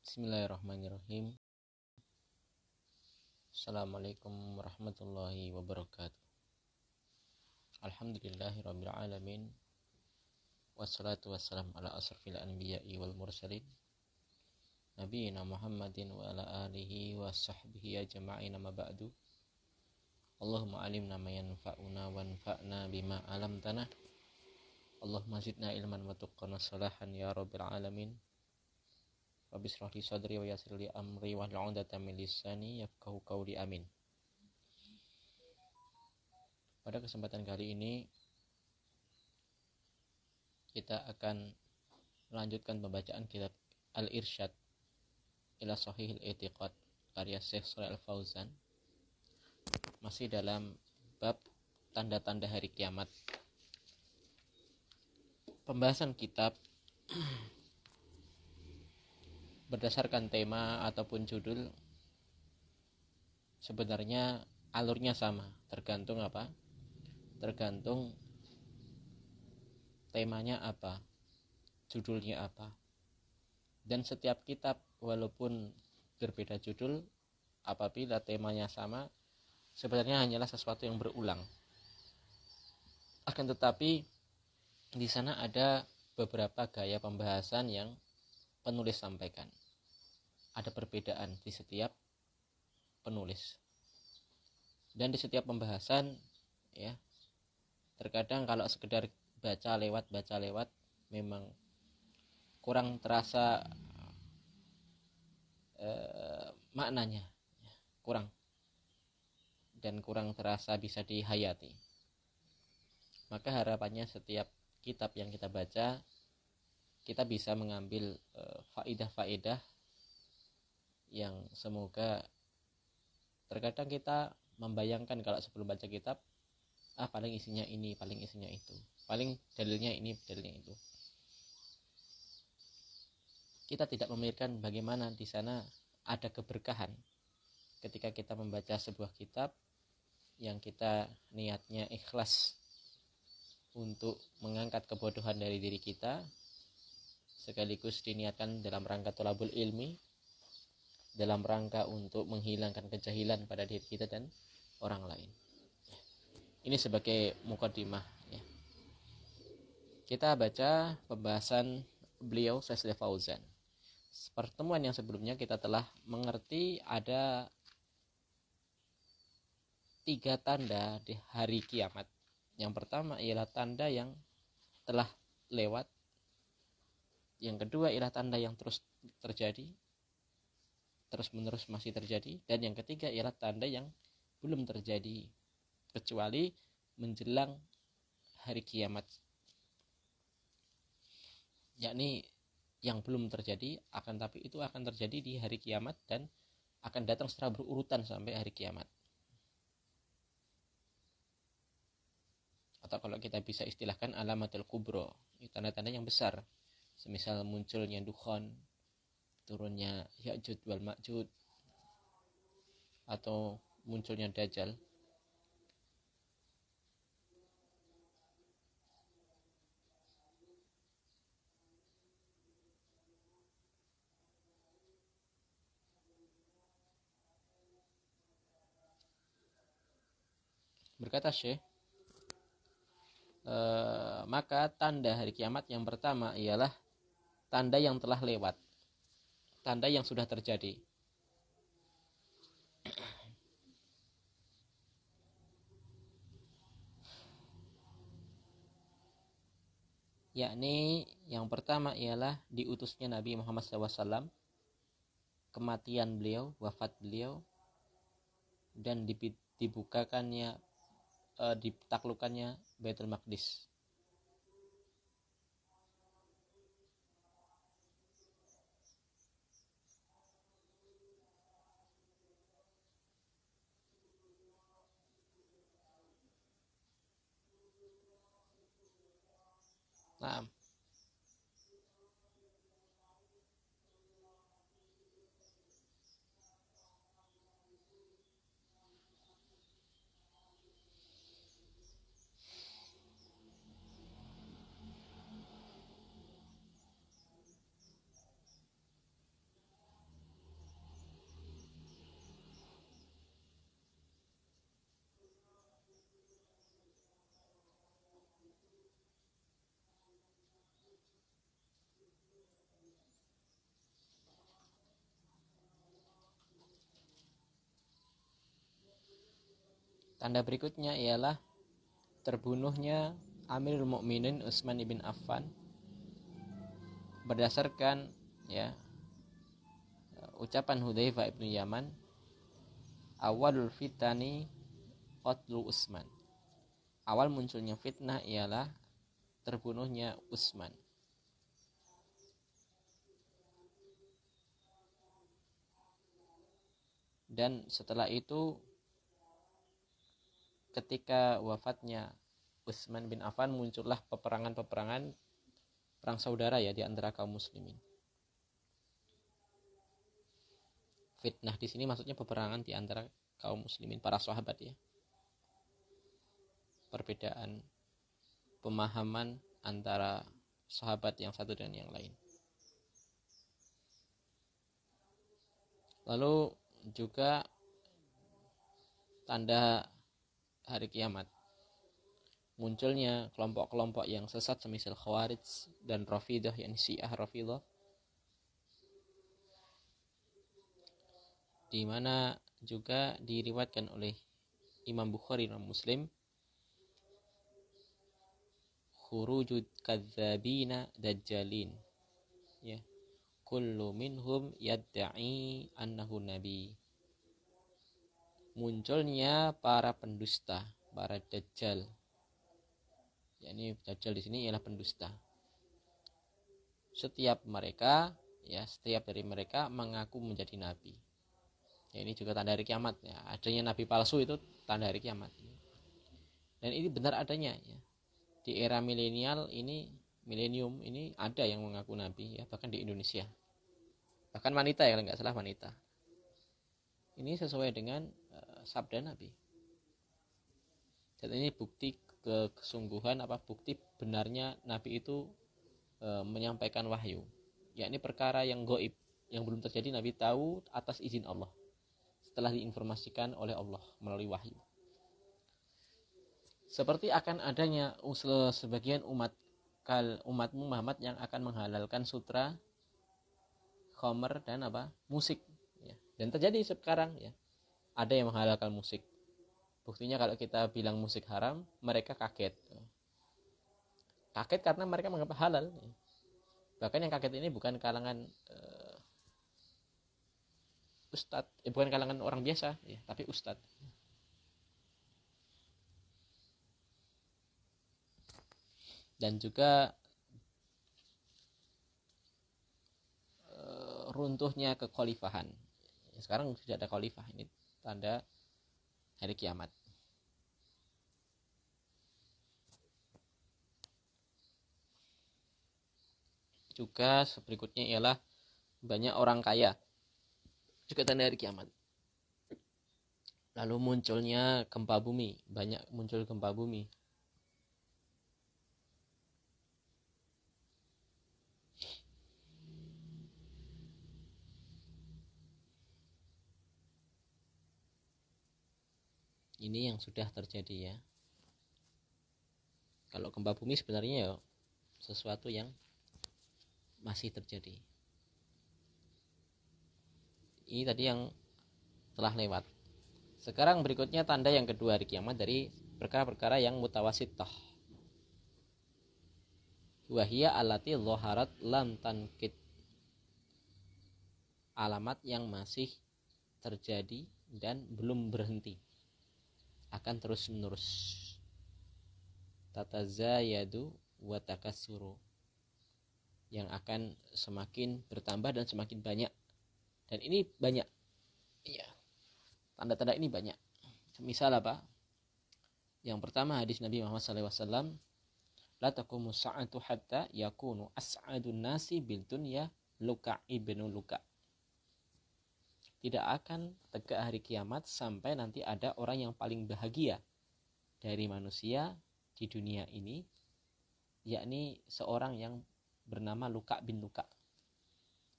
Bismillahirrahmanirrahim. Assalamualaikum warahmatullahi wabarakatuh. Alhamdulillahirabbil alamin. Wassalatu wassalamu ala asrofil anbiya'i wal mursalin nabiyina Muhammadin wa ala alihi wa sahbihi ajma'in, amma ba'du. Allahumma alimna ma yanfa'una wanfa'na bima 'allamtana. Allahumma zidna ilman wa tuqqan wa salahan ya rabbil alamin. Rabbi shrah li sadri wa yassir li amri wahlul 'uqdatam min lisani yafqahu qawli, amin. Pada kesempatan kali ini kita akan melanjutkan pembacaan kitab Al-Irsyad ila Shahihil I'tiqad karya Syekh Shalih Al Fauzan, masih dalam bab tanda-tanda hari kiamat. Pembahasan kitab berdasarkan tema ataupun judul sebenarnya alurnya sama, tergantung apa? Tergantung temanya apa, judulnya apa. Dan setiap kitab walaupun berbeda judul, apabila temanya sama, sebenarnya hanyalah sesuatu yang berulang. Akan tetapi di sana ada beberapa gaya pembahasan yang penulis sampaikan. Ada perbedaan di setiap penulis. Dan di setiap pembahasan ya, terkadang kalau sekedar baca lewat memang kurang terasa maknanya, kurang terasa bisa dihayati. Maka harapannya setiap kitab yang kita baca, kita bisa mengambil faedah-faedah yang semoga terkadang kita membayangkan kalau sebelum baca kitab, paling isinya ini, paling isinya itu, paling dalilnya ini, dalilnya itu. Kita tidak memikirkan bagaimana di sana ada keberkahan ketika kita membaca sebuah kitab yang kita niatnya ikhlas untuk mengangkat kebodohan dari diri kita, sekaligus diniatkan dalam rangka thalabul ilmi, dalam rangka untuk menghilangkan kejahilan pada diri kita dan orang lain. Ini sebagai muqaddimah ya. Kita baca pembahasan beliau Syekh Shalih Fauzan. Pertemuan yang sebelumnya kita telah mengerti ada 3 tanda di hari kiamat. Yang pertama ialah tanda yang telah lewat. Yang kedua ialah tanda yang terus terjadi, terus menerus masih terjadi. Dan yang ketiga ialah tanda yang belum terjadi, kecuali menjelang hari kiamat, yakni yang belum terjadi, akan tapi itu akan terjadi di hari kiamat dan akan datang secara berurutan sampai hari kiamat. Atau kalau kita bisa istilahkan alamatul kubro, tanda-tanda yang besar, semisal munculnya dukhan, turunnya Ya'juj wal Ma'juj, atau munculnya Dajjal. Berkata Syekh, maka tanda hari kiamat yang pertama ialah tanda yang telah lewat, tanda yang sudah terjadi. Yakni yang pertama ialah diutusnya Nabi Muhammad SAW, kematian beliau, wafat beliau, dan dibukakannya, ditaklukkannya Baitul Maqdis. Nah, Tanda berikutnya ialah terbunuhnya Amirul Mukminin Utsman bin Affan berdasarkan ucapan Hudzaifah bin Yaman, awalul fitani qatlu Utsman. Awal munculnya fitnah ialah terbunuhnya Utsman. Dan setelah itu ketika wafatnya Utsman bin Affan muncullah peperangan-peperangan, perang saudara di antara kaum muslimin. Fitnah di sini maksudnya peperangan di antara kaum muslimin, para sahabat Perbedaan pemahaman antara sahabat yang satu dan yang lain. Lalu juga tanda hari kiamat, munculnya kelompok-kelompok yang sesat semisal Khawarij dan Rafidah, Syiah Rafidah, di mana juga diriwayatkan oleh Imam Bukhari dan Muslim, khurujud kadzabina dajjalin, kullu minhum yadda'i annahu nabi. Munculnya para pendusta, para dajjal. Dajjal di sini ialah pendusta. Setiap dari mereka mengaku menjadi nabi. Ini juga tanda hari kiamat. Adanya nabi palsu itu tanda hari kiamat. Dan ini benar adanya. Di era milenium ini ada yang mengaku nabi, bahkan di Indonesia. Bahkan wanita, kalau nggak salah wanita. Ini sesuai dengan sabda Nabi. Dan ini bukti kesungguhan, bukti benarnya Nabi itu menyampaikan wahyu. Ini perkara yang gaib, yang belum terjadi, Nabi tahu atas izin Allah, setelah diinformasikan oleh Allah melalui wahyu. Seperti akan adanya sebagian umatmu Muhammad yang akan menghalalkan sutra, khamr dan musik. Dan terjadi sekarang ada yang menghalalkan musik. Buktinya kalau kita bilang musik haram, mereka kaget. Kaget karena mereka menganggap halal. Bahkan yang kaget ini bukan kalangan ustadz, bukan kalangan orang biasa, tapi ustadz. Dan juga runtuhnya kekhalifahan. Sekarang sudah ada khalifah, ini tanda hari kiamat. Juga berikutnya ialah banyak orang kaya, juga tanda hari kiamat. Lalu munculnya gempa bumi, banyak muncul gempa bumi. Ini yang sudah terjadi Kalau gempa bumi sebenarnya sesuatu yang masih terjadi. Ini tadi yang telah lewat. Sekarang berikutnya tanda yang kedua hari kiamat dari perkara-perkara yang mutawasitah. Wahia allati dhaharat lam tankit. Alamat yang masih terjadi dan belum berhenti, akan terus menerus. Tatazayadu wa takassuru, yang akan semakin bertambah dan semakin banyak. Dan ini banyak. Tanda-tanda ini banyak. Misal Yang pertama hadis Nabi Muhammad SAW, la taqumu sa'atu hatta yakunu as'adun nasi bil dunya Luka ibnu Luka. Tidak akan tegak hari kiamat sampai nanti ada orang yang paling bahagia dari manusia di dunia ini, yakni seorang yang bernama Luka bin Luka.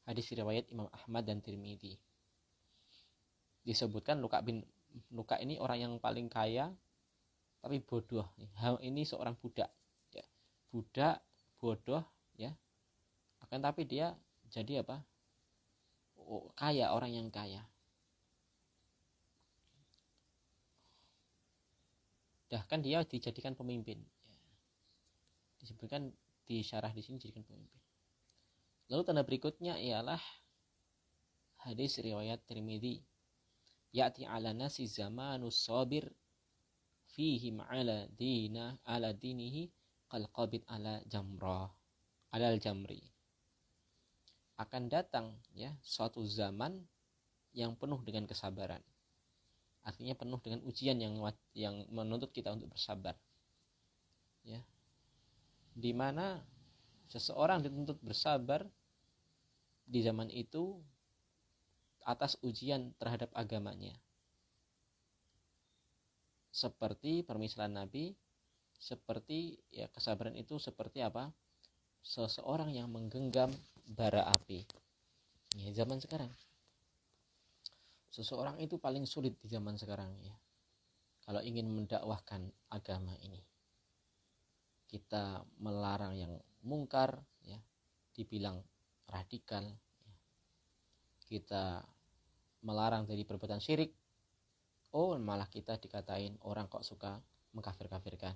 Hadis riwayat Imam Ahmad dan Tirmidzi. Disebutkan Luka bin Luka ini orang yang paling kaya tapi bodoh. Ini seorang budak. Budak bodoh akan tapi dia jadi kaya, orang yang kaya. bahkan dia dijadikan pemimpin. Disebutkan di syarah di sini dijadikan pemimpin. Lalu tanda berikutnya ialah hadis riwayat Tirmidzi, ya'ti 'ala nasi zamanus sabir fihi ma'ala dinihi qal qabid ala jamri. Akan datang ya suatu zaman yang penuh dengan kesabaran. Artinya penuh dengan ujian yang menuntut kita untuk bersabar. Ya. Di mana seseorang dituntut bersabar di zaman itu atas ujian terhadap agamanya. Seperti permisalan Nabi, seperti ya kesabaran itu seperti apa? Seseorang yang menggenggam bara api. Ya, zaman sekarang. Seseorang itu paling sulit di zaman sekarang ya. Kalau ingin mendakwahkan agama ini. Kita melarang yang mungkar ya, dibilang radikal ya. Kita melarang dari perbuatan syirik, malah kita dikatain orang kok suka mengkafir-kafirkan.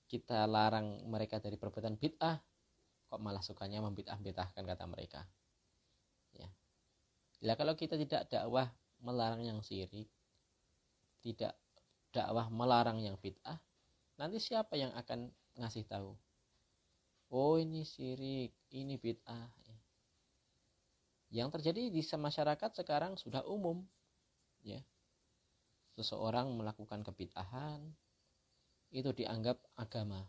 Kita larang mereka dari perbuatan bid'ah, kok malah sukanya membid'ah-bid'ahkan kata mereka. Ya. Kalau kita tidak dakwah melarang yang syirik, tidak dakwah melarang yang bid'ah, nanti siapa yang akan ngasih tahu? Oh, ini syirik, ini bid'ah. Yang terjadi di masyarakat sekarang sudah umum. Ya. Seseorang melakukan kebid'ahan, itu dianggap agama.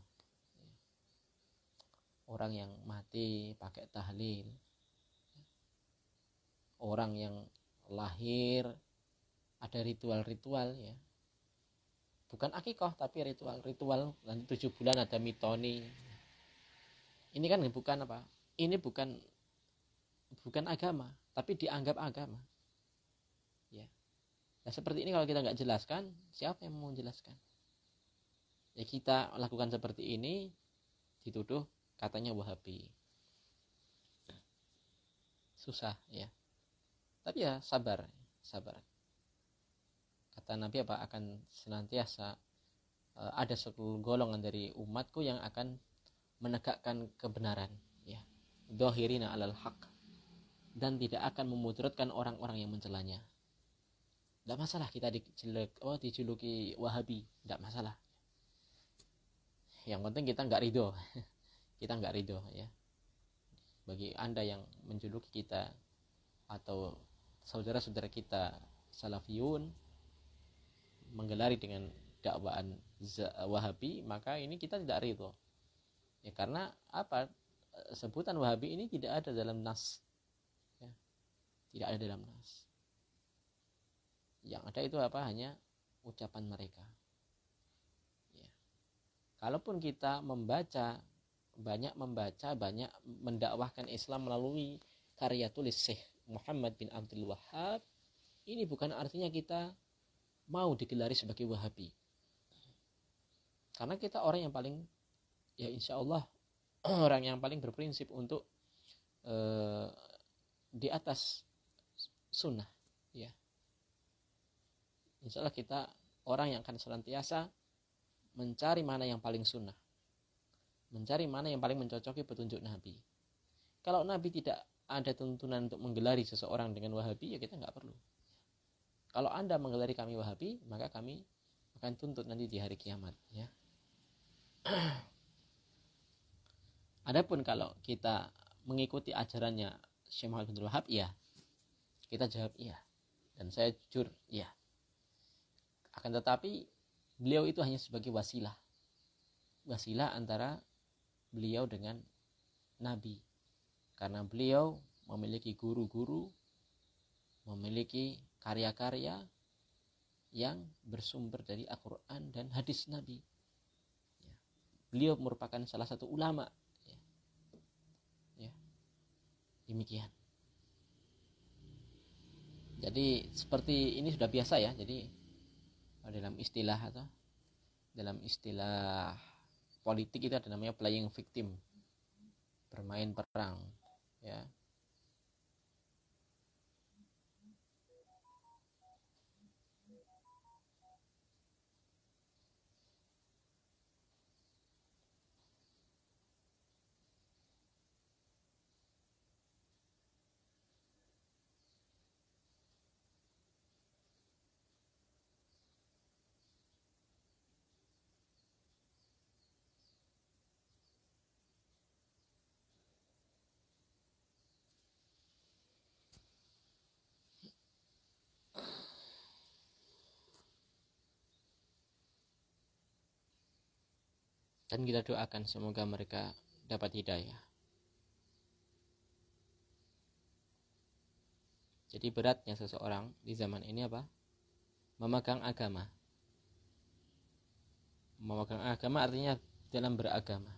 Orang yang mati pakai tahlil, orang yang lahir ada ritual-ritual ya, bukan akikah tapi ritual nanti 7 bulan ada mitoni. Ini kan bukan apa, ini bukan agama tapi dianggap agama ya. Nah, seperti ini kalau kita nggak jelaskan, siapa yang mau menjelaskan? Ya, kita lakukan seperti ini dituduh katanya Wahabi. Susah ya. Tapi ya sabar. Kata Nabi apa, akan senantiasa ada satu golongan dari umatku yang akan menegakkan kebenaran ya. Dhahirina 'alal haq, dan tidak akan memudaratkan orang-orang yang mencelanya. Tidak masalah kita dijuluki Wahabi, tidak masalah. Yang penting kita nggak ridho. Kita nggak ridho ya. Bagi Anda yang menjuluki kita atau saudara-saudara kita Salafiyun menggelari dengan dakwaan Wahabi, maka ini kita tidak ridho. Ya, karena apa? Sebutan Wahabi ini tidak ada dalam nas. Ya. Tidak ada dalam nas. Yang ada itu apa? Hanya ucapan mereka. Ya. Kalaupun kita banyak mendakwahkan Islam melalui karya tulis Syekh Muhammad bin Abdul Wahhab, ini bukan artinya kita mau digelari sebagai Wahabi. Karena kita orang yang paling, ya insya Allah orang yang paling berprinsip untuk di atas sunnah. Ya. Insya Allah kita orang yang akan senantiasa mencari mana yang paling sunnah. Mencari mana yang paling mencocoki petunjuk Nabi. Kalau Nabi tidak ada tuntunan untuk menggelari seseorang dengan Wahabi, ya kita nggak perlu. Kalau Anda menggelari kami Wahabi, maka kami akan tuntut nanti di hari kiamat. Ya. Adapun kalau kita mengikuti ajarannya Syekh Muhammad bin Wahab, ya kita jawab iya. Dan saya jujur iya. Akan tetapi beliau itu hanya sebagai wasilah antara beliau dengan Nabi, karena beliau memiliki guru-guru, memiliki karya-karya yang bersumber dari Al-Quran dan hadis Nabi. Beliau merupakan salah satu ulama. Ya. Demikian. Jadi seperti ini sudah biasa ya. Jadi dalam istilah politik itu ada namanya playing victim, bermain perang ya. Dan kita doakan semoga mereka dapat hidayah. Jadi beratnya seseorang di zaman ini apa? Memegang agama. Memegang agama artinya dalam beragama.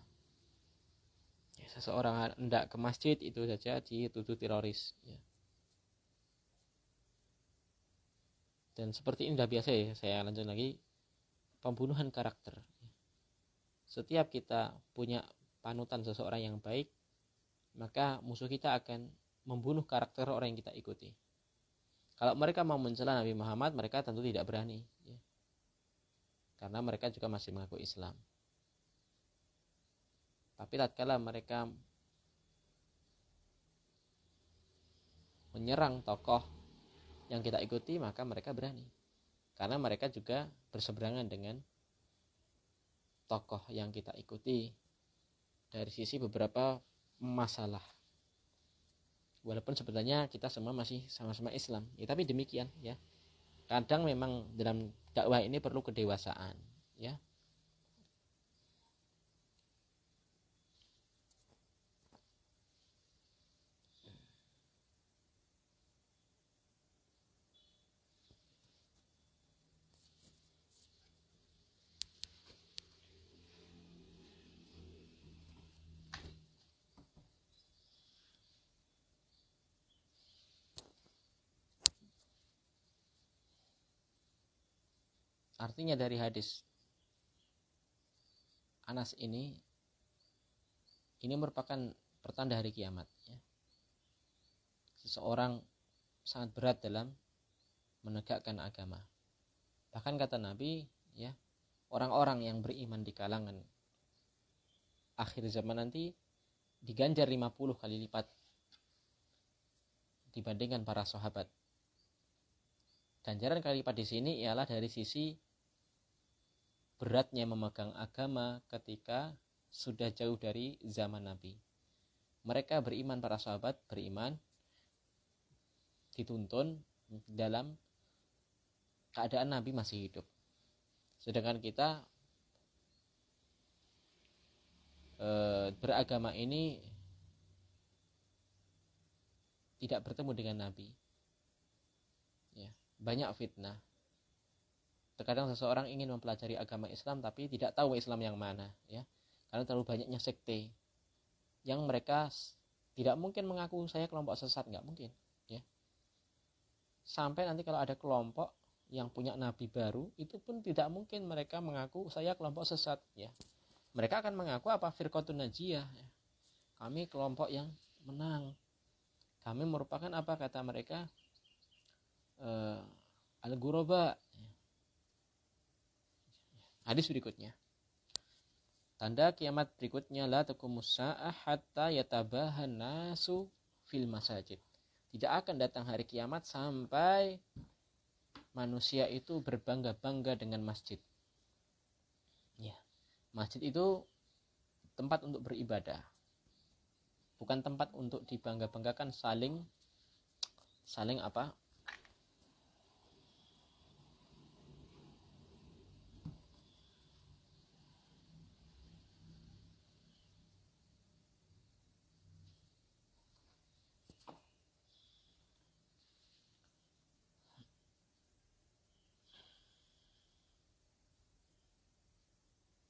Ya, seseorang hendak ke masjid itu saja dituduh teroris. Ya. Dan seperti ini sudah biasa ya. Saya lanjut lagi. Pembunuhan karakter. Setiap kita punya panutan seseorang yang baik, maka musuh kita akan membunuh karakter orang yang kita ikuti. Kalau mereka mau mencela Nabi Muhammad, mereka tentu tidak berani, ya. Karena mereka juga masih mengaku Islam. Tapi tatkala mereka menyerang tokoh yang kita ikuti, maka mereka berani. Karena mereka juga berseberangan dengan tokoh yang kita ikuti dari sisi beberapa masalah. Walaupun sebenarnya kita semua masih sama-sama Islam, ya, tapi demikian ya. Kadang memang dalam dakwah ini perlu kedewasaan, ya. Artinya dari hadis Anas ini merupakan pertanda hari kiamat, ya. Seseorang sangat berat dalam menegakkan agama. Bahkan kata Nabi, ya, orang-orang yang beriman di kalangan akhir zaman nanti diganjar 50 kali lipat dibandingkan para sahabat. Ganjaran kali lipat di sini ialah dari sisi beratnya memegang agama ketika sudah jauh dari zaman Nabi. Mereka beriman, para sahabat beriman, dituntun dalam keadaan Nabi masih hidup. Sedangkan kita beragama ini tidak bertemu dengan Nabi, ya, banyak fitnah. Terkadang seseorang ingin mempelajari agama Islam tapi tidak tahu Islam yang mana, ya, karena terlalu banyaknya sekte yang mereka tidak mungkin mengaku saya kelompok sesat, nggak mungkin, ya. Sampai nanti kalau ada kelompok yang punya nabi baru, itu pun tidak mungkin mereka mengaku saya kelompok sesat, ya. Mereka akan mengaku apa? Firqatun najiyah, ya. Kami kelompok yang menang. Kami merupakan apa kata mereka? Al-Ghuraba. Hadis berikutnya. Tanda kiamat berikutnya la taqumus saa'ah hatta yatabahan nasu fil masajid. Tidak akan datang hari kiamat sampai manusia itu berbangga-bangga dengan masjid. Ya. Masjid itu tempat untuk beribadah. Bukan tempat untuk dibangga-banggakan saling apa?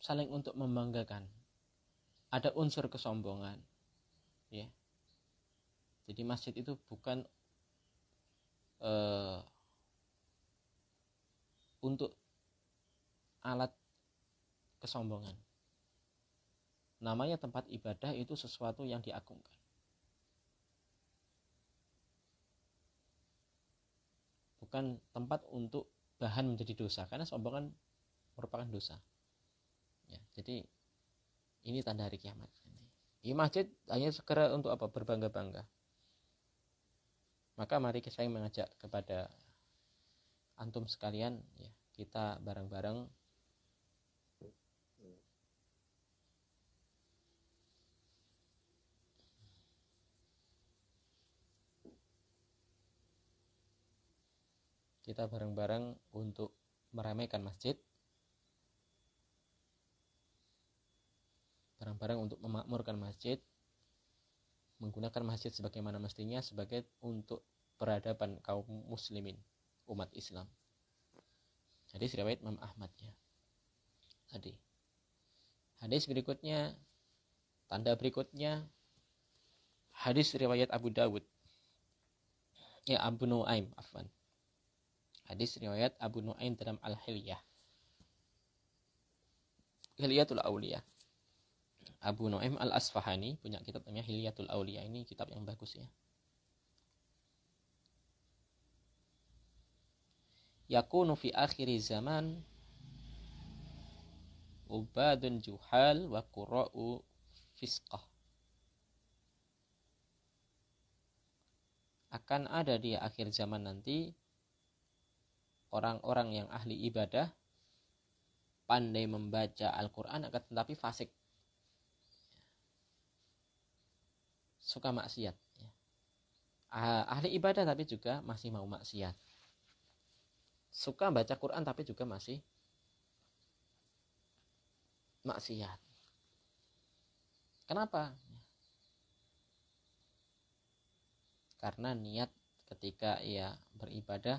Saling untuk membanggakan. Ada unsur kesombongan, ya. Jadi masjid itu bukan untuk alat kesombongan. Namanya tempat ibadah itu sesuatu yang diagungkan. Bukan tempat untuk bahan menjadi dosa, karena sombongan merupakan dosa. Ya, jadi ini tanda hari kiamat. Di masjid hanya segera untuk apa? Berbangga-bangga. Maka mari saya mengajak kepada antum sekalian, ya, kita bareng-bareng untuk meramaikan masjid. barang-barang untuk memakmurkan masjid, menggunakan masjid sebagaimana mestinya sebagai untuk peradaban kaum muslimin, umat Islam. Hadis riwayat Imam Ahmad ya. Hadis berikutnya, tanda berikutnya, hadis riwayat Abu Dawud. Ya, Abu Nuaim, afwan. Hadis riwayat Abu Nuaim dalam Al-Hilyah. Hilyatul Auliya. Abu Nuaim Al-Asfahani punya kitab namanya Hilyatul Auliya. Ini kitab yang bagus ya. Yakunu fi akhiri zaman ubadun juhal wa qura'u fisqah. Akan ada di akhir zaman nanti orang-orang yang ahli ibadah, pandai membaca Al-Quran, akan tetapi fasik, suka maksiat. Ahli ibadah tapi juga masih mau maksiat. Suka baca Quran tapi juga masih maksiat. Kenapa? Karena niat ketika ia beribadah,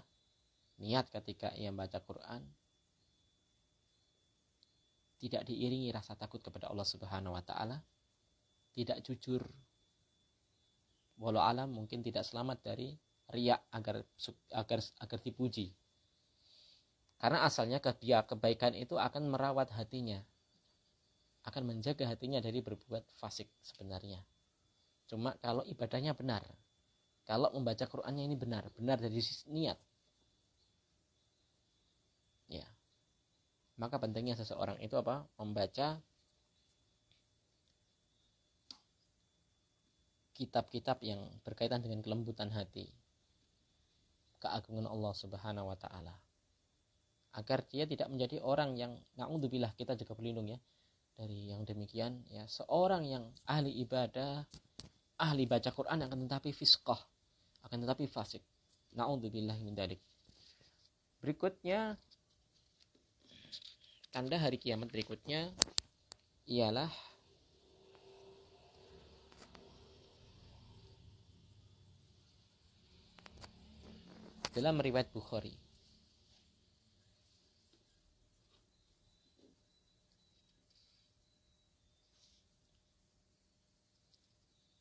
niat ketika ia membaca Quran tidak diiringi rasa takut kepada Allah Subhanahu wa taala, tidak jujur. Walau alam mungkin tidak selamat dari riya agar dipuji. Karena asalnya kebaikan itu akan merawat hatinya, akan menjaga hatinya dari berbuat fasik sebenarnya. Cuma kalau ibadahnya benar, kalau membaca Qur'annya ini benar dari sisi niat, ya, maka pentingnya seseorang itu apa? Membaca kitab-kitab yang berkaitan dengan kelembutan hati, keagungan Allah Subhanahu wa taala, agar dia tidak menjadi orang yang, na'udzubillah, kita juga berlindung ya dari yang demikian ya, seorang yang ahli ibadah, ahli baca Quran akan tetapi fisqah, akan tetapi fasik. Na'udzubillah min dzalik. Berikutnya, tanda hari kiamat berikutnya ialah dalam riwayat Bukhari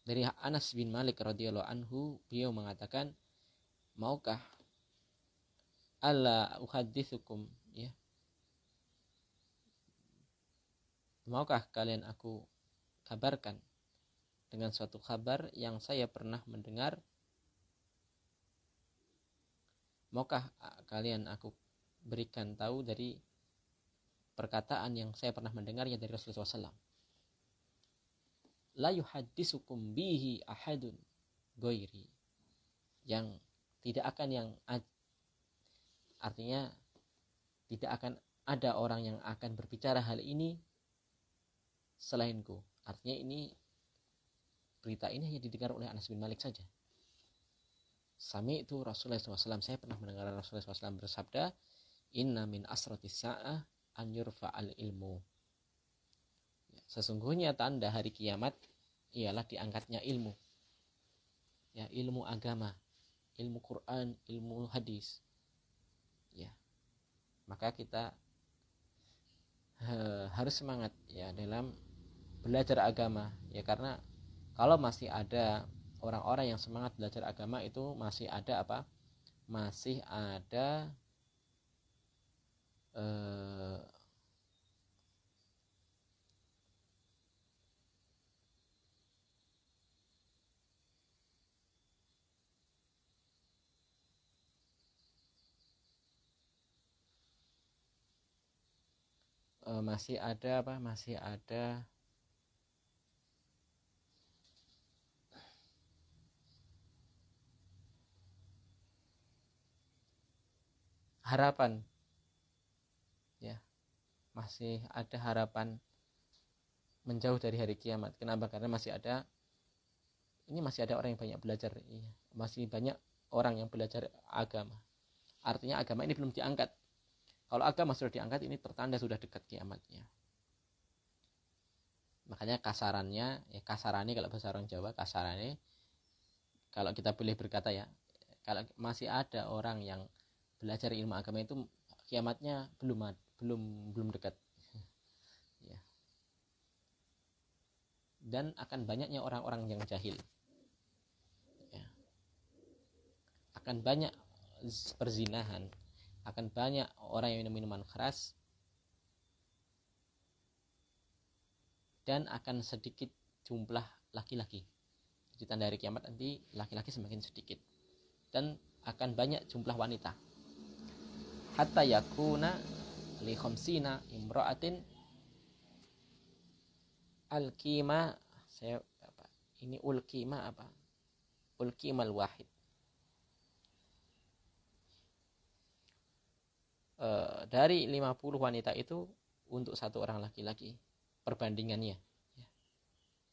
dari Anas bin Malik radhiyallahu anhu, beliau mengatakan, maukah alla uhadditsukum, ya, maukah kalian aku kabarkan dengan suatu kabar yang saya pernah mendengar? Maukah kalian aku berikan tahu dari perkataan yang saya pernah mendengarnya dari Rasulullah SAW? La yuhaddisukum bihi ahadun ghairi, yang tidak akan artinya tidak akan ada orang yang akan berbicara hal ini selainku. Artinya ini, berita ini hanya didengar oleh Anas bin Malik saja. Sami itu Rasulullah SAW, saya pernah mendengar Rasulullah SAW bersabda, inna min asratis sa'ah an yurfa'al ilmu. Sesungguhnya tanda hari kiamat ialah diangkatnya ilmu, ya, ilmu agama, ilmu Quran, ilmu hadis, ya. Maka kita harus semangat ya dalam belajar agama, ya, karena kalau masih ada orang-orang yang semangat belajar agama, itu masih ada apa? Masih ada masih ada apa? Masih ada harapan, ya, masih ada harapan menjauh dari hari kiamat. Kenapa? Karena masih ada orang yang banyak belajar, ya. Masih banyak orang yang belajar agama. Artinya agama ini belum diangkat. Kalau agama sudah diangkat, ini pertanda sudah dekat kiamatnya. Makanya kasarannya, ya kasarannya kalau bahasa orang Jawa, kasarannya kalau kita boleh berkata ya, kalau masih ada orang yang belajar ilmu agama itu kiamatnya belum dekat. Ya. Dan akan banyaknya orang-orang yang jahil. Ya. Akan banyak perzinahan, akan banyak orang yang minum minuman keras, dan akan sedikit jumlah laki-laki. Di tanda hari kiamat nanti laki-laki semakin sedikit dan akan banyak jumlah wanita. Hatta yakuna li khamsina imra'atin al-qima, saya apa? Ini ul-qima apa? Ul-qimal wahid. Dari 50 wanita itu untuk satu orang laki-laki perbandingannya.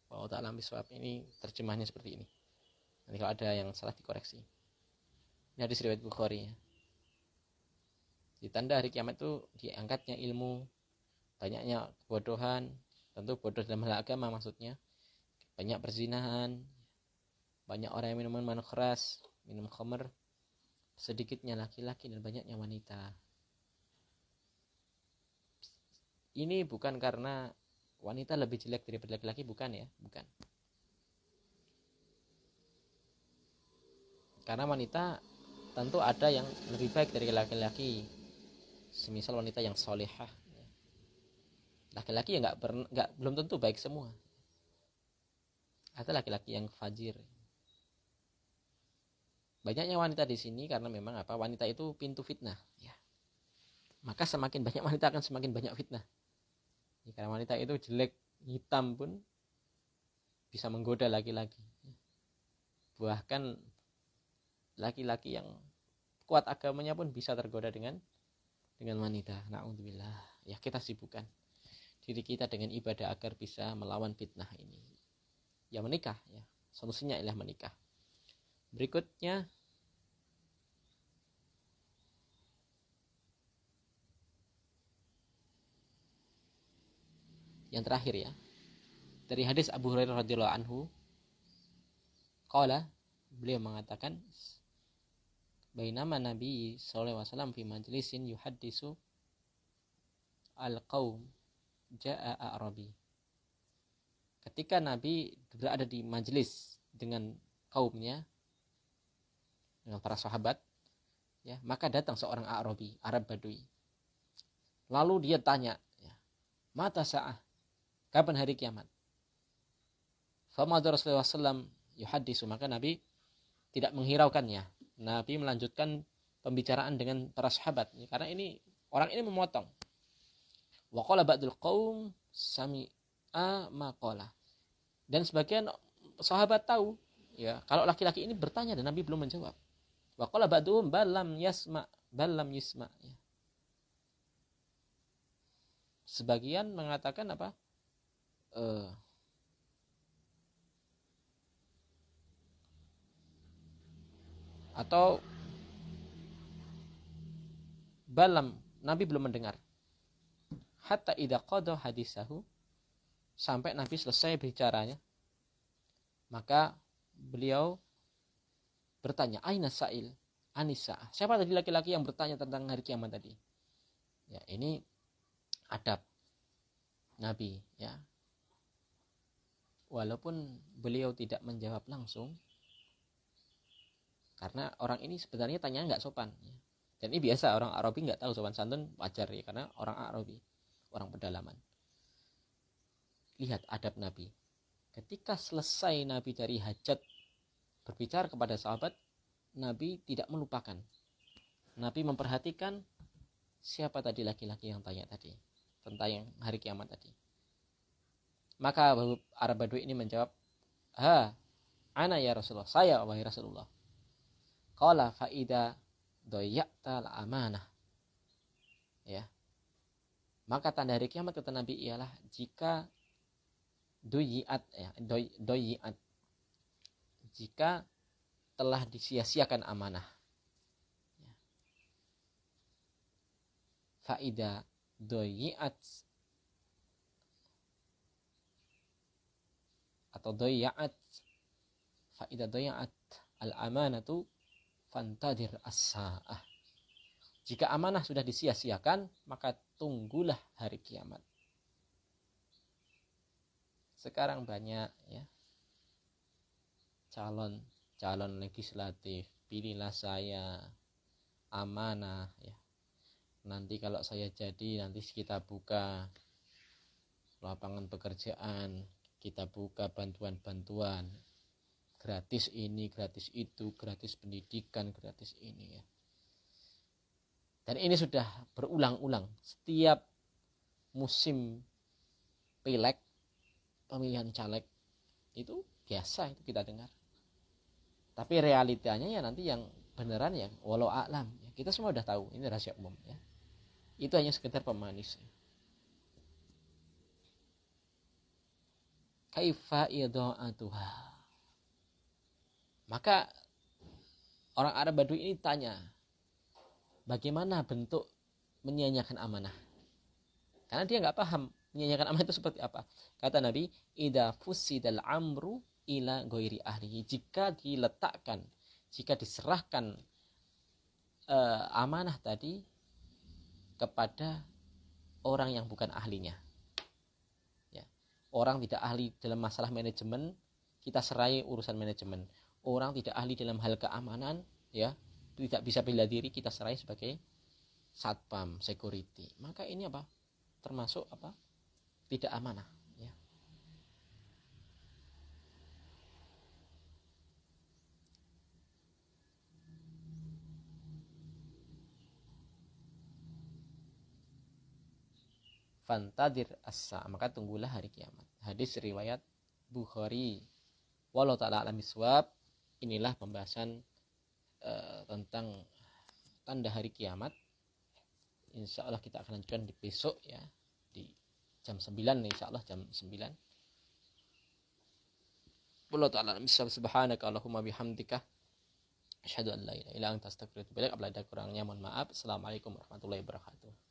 Wallahu ta'ala bisawab. Ini terjemahnya seperti ini. Nanti kalau ada yang salah dikoreksi. Ini hadis riwayat Bukhari ya. Di tanda hari kiamat itu diangkatnya ilmu, banyaknya kebodohan, tentu bodoh dalam hal agama maksudnya, banyak perzinahan, banyak orang yang minum minuman keras, minum khamr, sedikitnya laki-laki dan banyaknya wanita. Ini bukan karena wanita lebih jelek daripada laki-laki, bukan ya, bukan. Karena wanita tentu ada yang lebih baik dari laki-laki. Semisal wanita yang solehah. Laki-laki ya belum tentu baik semua. Ada laki-laki yang fajir. Banyaknya wanita di sini karena memang apa? Wanita itu pintu fitnah. Ya. Maka semakin banyak wanita akan semakin banyak fitnah. Karena wanita itu jelek, hitam pun bisa menggoda laki-laki. Bahkan laki-laki yang kuat agamanya pun bisa tergoda dengan wanita. Na'udzubillah. Ya, kita sibukkan diri kita dengan ibadah agar bisa melawan fitnah ini. Ya menikah, ya. Solusinya ialah menikah. Berikutnya yang terakhir ya. Dari hadis Abu Hurairah radhiyallahu anhu, qala, beliau mengatakan, bainama Nabi sallallahu alaihi wasallam fi majlisin yuhaddisu al-qaum jaa a'rabi. Ketika Nabi berada di majelis dengan kaumnya, dengan para sahabat, ya, maka datang seorang A'rabi, Arab Badui. Lalu dia tanya, ya, mata sa'ah, kapan hari kiamat? Famadha Rasulullah SAW yuhaddisu, maka Nabi tidak menghiraukannya. Nabi melanjutkan pembicaraan dengan para sahabat, ya, karena ini orang ini memotong. Wa qala ba'dul qaum sami'a ma qala. Dan sebagian sahabat tahu, ya, kalau laki-laki ini bertanya dan Nabi belum menjawab. Wa qala ba'duhum bal lam yusma. Ya. Sebagian mengatakan apa? Atau balam, Nabi belum mendengar. Hatta idza qada hadisahu, sampai Nabi selesai bicaranya, maka beliau bertanya, aina sa'il anisa. Siapa tadi laki-laki yang bertanya tentang hari kiamat tadi? Ya, ini adab Nabi, ya. Walaupun beliau tidak menjawab langsung, karena orang ini sebenarnya tanya nggak sopan, ya. Dan ini biasa, orang Arabi nggak tahu sopan santun, wajar ya, karena orang Arabi, orang pedalaman. Lihat adab Nabi. Ketika selesai Nabi dari hajat berbicara kepada sahabat, Nabi tidak melupakan. Nabi memperhatikan siapa tadi laki-laki yang tanya tadi tentang yang hari kiamat tadi. Maka Arab Badui ini menjawab, ha, ana ya Rasulullah, saya wahai Rasulullah. Qala faida doyaktal amanah. Ya. Maka tanda hari kiamat kata Nabi ialah jika doyiat, ya, doyiat, jika telah disia-siakan amanah. Ya. Faida doyiat tadayya'at fa idza dayya'at al-amanatu fantadir as-sa'ah. Jika amanah sudah disia-siakan, maka tunggulah hari kiamat. Sekarang banyak ya calon legislatif, pilihlah saya, amanah ya. Nanti kalau saya jadi, nanti kita buka lapangan pekerjaan, kita buka bantuan-bantuan, gratis ini, gratis itu, gratis pendidikan, gratis ini ya. Dan ini sudah berulang-ulang. Setiap musim pileg, pemilihan caleg, itu biasa itu kita dengar. Tapi realitanya ya nanti yang beneran yang walau a'lam. Ya, kita semua udah tahu, ini rahasia umum ya. Itu hanya sekedar pemanis. Kaifa idha'atuha. Maka orang Arab Badui ini tanya, bagaimana bentuk menyia-nyiakan amanah? Karena dia nggak paham menyia-nyiakan amanah itu seperti apa. Kata Nabi, idza fusidal amru ila ghairi ahlihi. Jika diletakkan, jika diserahkan amanah tadi kepada orang yang bukan ahlinya. Ya. Orang tidak ahli dalam masalah manajemen, kita serai urusan manajemen. Orang tidak ahli dalam hal keamanan, ya, tidak bisa bela diri, kita serai sebagai satpam, security. Maka ini apa? Termasuk apa? Tidak amanah, ya. Fantadir as-sa', maka tunggulah hari kiamat. Hadis riwayat Bukhari. Wallahu ta'ala a'lam bishawab. Inilah pembahasan tentang tanda hari kiamat. Insya Allah kita akan lanjutkan di besok ya, di jam 9 insya Allah jam 9. Wallahu ta'ala a'lam bishawab. Subhanaka Allahumma bihamdika asyhadu an la ilaha illa anta astaghfiruka wa atubu ilaik. Apabila ada kurangnya mohon maaf. Assalamualaikum warahmatullahi wabarakatuh.